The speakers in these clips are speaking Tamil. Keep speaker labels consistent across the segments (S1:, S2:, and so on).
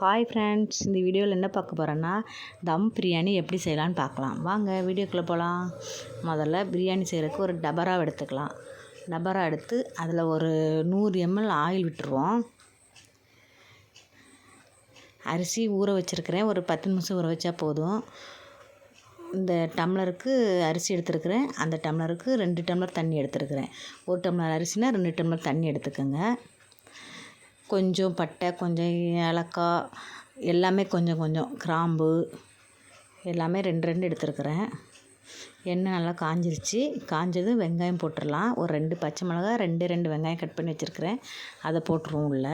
S1: ஹாய் ஃப்ரெண்ட்ஸ், இந்த வீடியோவில் என்ன பார்க்க போகிறேன்னா தம் பிரியாணி எப்படி செய்யலான்னு பார்க்கலாம். வாங்க வீடியோக்குள்ளே போகலாம். முதல்ல பிரியாணி செய்கிறதுக்கு ஒரு டபரா எடுத்துக்கலாம். டபரா எடுத்து அதில் ஒரு 100 ml ஆயில் விட்டுருவோம். அரிசி ஊற வச்சுருக்கிறேன், ஒரு 10 நிமிஷம் ஊற வச்சா போதும். இந்த டம்ளருக்கு அரிசி எடுத்துருக்கிறேன், அந்த டம்ளருக்கு 2 டம்ளர் தண்ணி எடுத்துருக்கிறேன். 1 டம்ளர் அரிசினா 2 டம்ளர் தண்ணி எடுத்துக்கோங்க. கொஞ்சம் பட்டை, கொஞ்சம் ஏலக்காய், எல்லாமே கொஞ்சம் கொஞ்சம், கிராம்பு எல்லாமே 2 எடுத்துருக்கிறேன். எண்ணெய் நல்லா காஞ்சிருச்சு. காஞ்சதும் வெங்காயம் போட்டுடலாம். ஒரு 2 பச்சை மிளகாய், 2 வெங்காயம் கட் பண்ணி வச்சுருக்கிறேன், அதை போட்டுருவோம் உள்ள.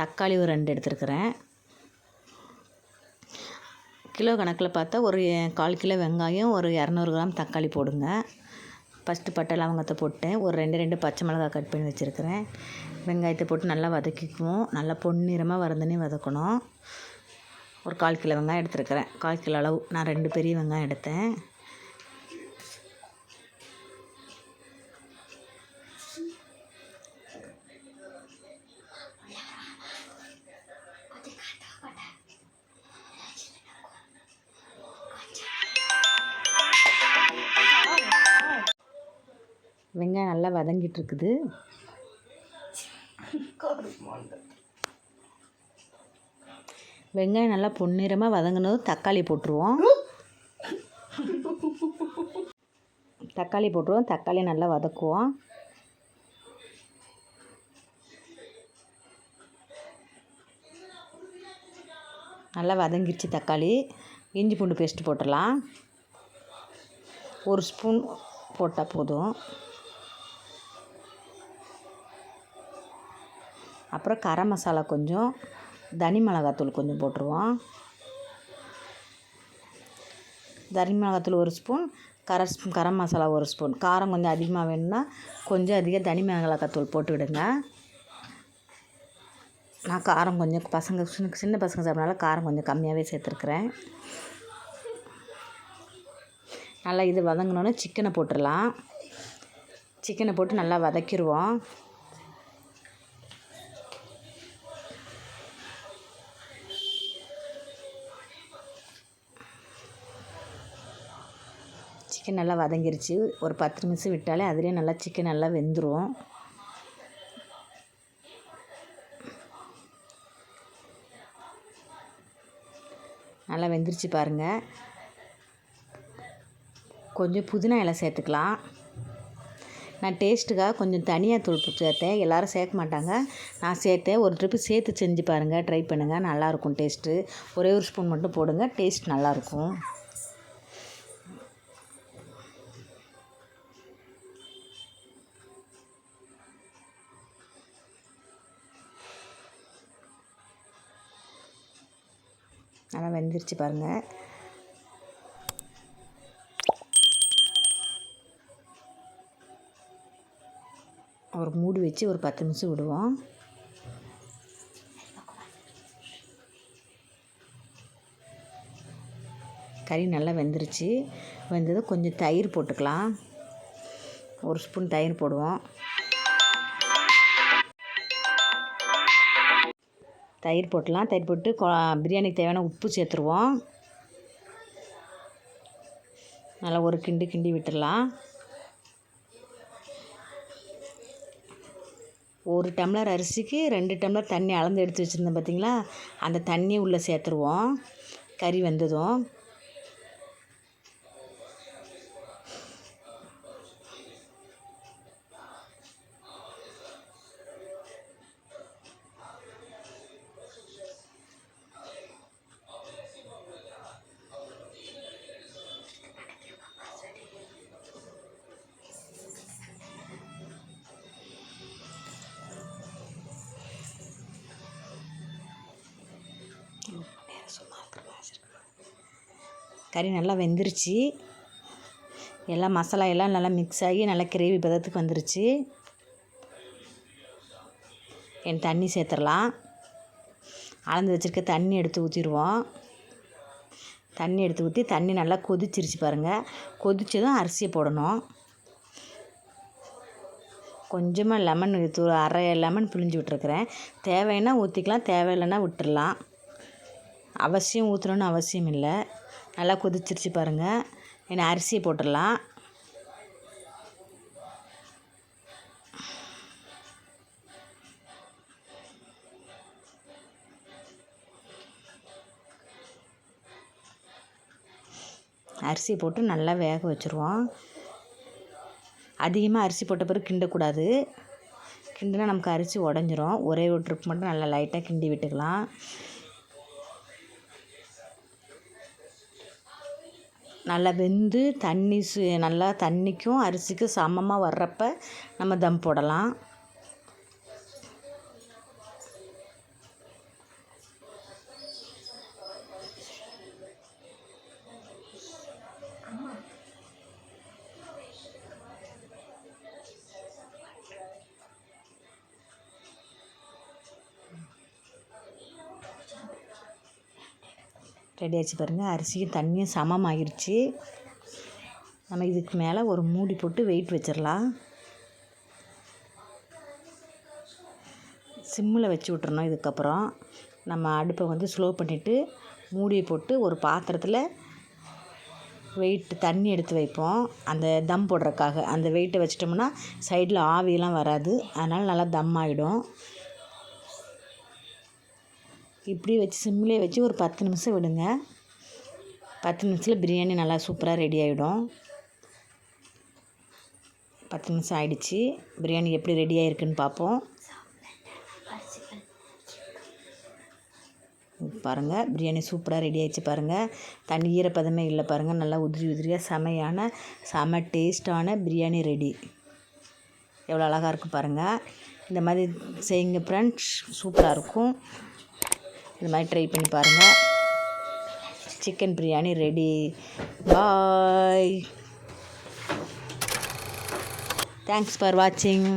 S1: தக்காளி ஒரு 2 எடுத்துருக்கிறேன். கிலோ கணக்கில் பார்த்தா ஒரு 1/4 கிலோ வெங்காயம், ஒரு 200 கிராம் தக்காளி போடுங்க. ஃபஸ்ட்டு பட்டை லவங்கத்தை போட்டேன். ஒரு 2 பச்சை மிளகாய் கட் பண்ணி வச்சுருக்கிறேன். வெங்காயத்தை போட்டு நல்லா வதக்கிக்குவோம். நல்லா பொன்னிறமாக வரந்தனே வதக்கணும். ஒரு 1/4 கிலோ வெங்காயம் எடுத்துருக்கிறேன். 1/4 கிலோ அளவு. நான் 2 பெரிய வெங்காயம் எடுத்தேன். வெங்காயம் நல்லா வதங்கிட்டு இருக்குது. வெங்காயம் நல்லா பொன்னிறமாக வதங்கினதும் தக்காளி போட்டுருவோம். தக்காளி நல்லா வதக்குவோம். நல்லா வதங்கிடுச்சு தக்காளி. இஞ்சி பூண்டு பேஸ்ட்டு போட்டுடலாம். 1 ஸ்பூன் போட்டால் போதும். அப்புறம் கரம் மசாலா கொஞ்சம், தனி மிளகாத்தூள் கொஞ்சம் போட்டுருவோம். தனி மிளகாத்தூள் 1 ஸ்பூன், கரம் மசாலா 1 ஸ்பூன். காரம் கொஞ்சம் அதிகமாக வேணும்னா கொஞ்சம் அதிக தனி மிளகாத்தூள் போட்டு விடுங்க. நான் காரம் கொஞ்சம் சின்ன பசங்க சாப்பிட்றனால காரம் கொஞ்சம் கம்மியாகவே சேர்த்துருக்குறேன். நல்லா இது வதங்கினோன்னே சிக்கனை போட்டுடலாம். சிக்கனை போட்டு நல்லா வதக்கிடுவோம். சிக்கன் நல்லா வதங்கிருச்சு. ஒரு 10 நிமிஷம் விட்டாலே அதுலேயே நல்லா சிக்கன் நல்லா வெந்துடும். நல்லா வெந்துருச்சு பாருங்கள். கொஞ்சம் புதினா இலை சேர்த்துக்கலாம். நான் டேஸ்ட்டுக்காக கொஞ்சம் தனியாக தூள் சேர்த்தேன். எல்லோரும் சேர்க்க மாட்டாங்க, நான் சேர்த்தேன். ஒரு ட்ரிப்பு சேர்த்து செஞ்சு பாருங்கள், ட்ரை பண்ணுங்கள், நல்லாயிருக்கும் டேஸ்ட்டு. ஒரே 1 ஸ்பூன் மட்டும் போடுங்க, டேஸ்ட் நல்லாயிருக்கும். நல்லா வெந்துருச்சு பாருங்கள். ஒரு மூடி வச்சு ஒரு 10 நிமிஷம் விடுவோம். கறி நல்லா வெந்துருச்சு. வெந்தது கொஞ்சம் தயிர் போட்டுக்கலாம். 1 ஸ்பூன் தயிர் போடுவோம். தயிர் போட்டுலாம். தயிர் போட்டு பிரியாணிக்கு தேவையான உப்பு சேர்த்துருவோம். நல்லா ஒரு கிண்டி விட்டுடலாம். 1 டம்ளர் அரிசிக்கு 2 டம்ளர் தண்ணி அளந்து எடுத்து வச்சுருந்தேன் பார்த்திங்களா, அந்த தண்ணியை உள்ளே சேர்த்துருவோம். கறி வெந்ததும் கறி நல்லா வெந்துருச்சு. எல்லாம் மசாலா எல்லாம் நல்லா மிக்ஸ் ஆகி நல்லா கிரேவி பதத்துக்கு வந்துருச்சு. தண்ணி சேர்த்துடலாம். அளந்து வச்சுருக்க தண்ணி எடுத்து ஊற்றிடுவோம். தண்ணி எடுத்து ஊற்றி தண்ணி நல்லா கொதிச்சிருச்சு பாருங்கள். கொதிச்சதும் அரிசியை போடணும். கொஞ்சமாக லெமன் அரை லெமன் பிழிஞ்சு விட்டுருக்குறேன். தேவைன்னா ஊற்றிக்கலாம், தேவையில்லைன்னா விட்டுடலாம். அவசியம் ஊற்றணுன்னு அவசியம் இல்லை. நல்லா கொதிச்சிருச்சு பாருங்கள். ஏன்னா அரிசியை போட்டுடலாம். அரிசி போட்டு நல்லா வேக வச்சுருவோம். அதிகமாக அரிசி போட்ட பிறகு கிண்டக்கூடாது. கிண்டினா நமக்கு அரிசி உடஞ்சிரும். ஒரே ஒரு ட்ரிப் மட்டும் நல்லா லைட்டாக கிண்டி விட்டுக்கலாம். நல்லா வெந்து நல்லா தண்ணிக்கும் அரிசிக்கும் சமமாக வர்றப்ப நம்ம தம் போடலாம். ரெடி ஆகிடுச்சு பாருங்கள். அரிசியும் தண்ணியும் சமமாகிருச்சு. நம்ம இதுக்கு மேலே ஒரு மூடி போட்டு வெயிட் வச்சிடலாம். சிம்மில் வச்சு விட்றணும். இதுக்கப்புறம் நம்ம அடுப்பை வந்து ஸ்லோ பண்ணிவிட்டு மூடியை போட்டு ஒரு பாத்திரத்தில் தண்ணி எடுத்து வைப்போம். அந்த தம் போடுறதுக்காக அந்த வெயிட்டை வச்சிட்டோம்னா சைடில் ஆவியெல்லாம் வராது. அதனால் நல்லா தம் ஆகிடும். இப்படி வச்சு சிம்மிலே வச்சு ஒரு 10 நிமிஷம் விடுங்க. 10 நிமிஷத்தில் பிரியாணி நல்லா சூப்பராக ரெடி ஆகிடும். 10 நிமிஷம் ஆகிடுச்சு. பிரியாணி எப்படி ரெடி ஆகிருக்குன்னு பார்ப்போம். பாருங்கள், பிரியாணி சூப்பராக ரெடி ஆகிடுச்சு பாருங்கள். தண்ணி ஈரப்பதமே இல்லை பாருங்கள். நல்லா உதிரியாக செம டேஸ்ட்டான பிரியாணி ரெடி. எவ்வளோ அழகாக இருக்குது பாருங்கள். இந்த மாதிரி செய்யுங்க ஃப்ரெண்ட்ஸ், சூப்பராக இருக்கும். இந்த மாதிரி ட்ரை பண்ணி பாருங்கள். Chicken biryani ready. Bye. Thanks for வாட்சிங்.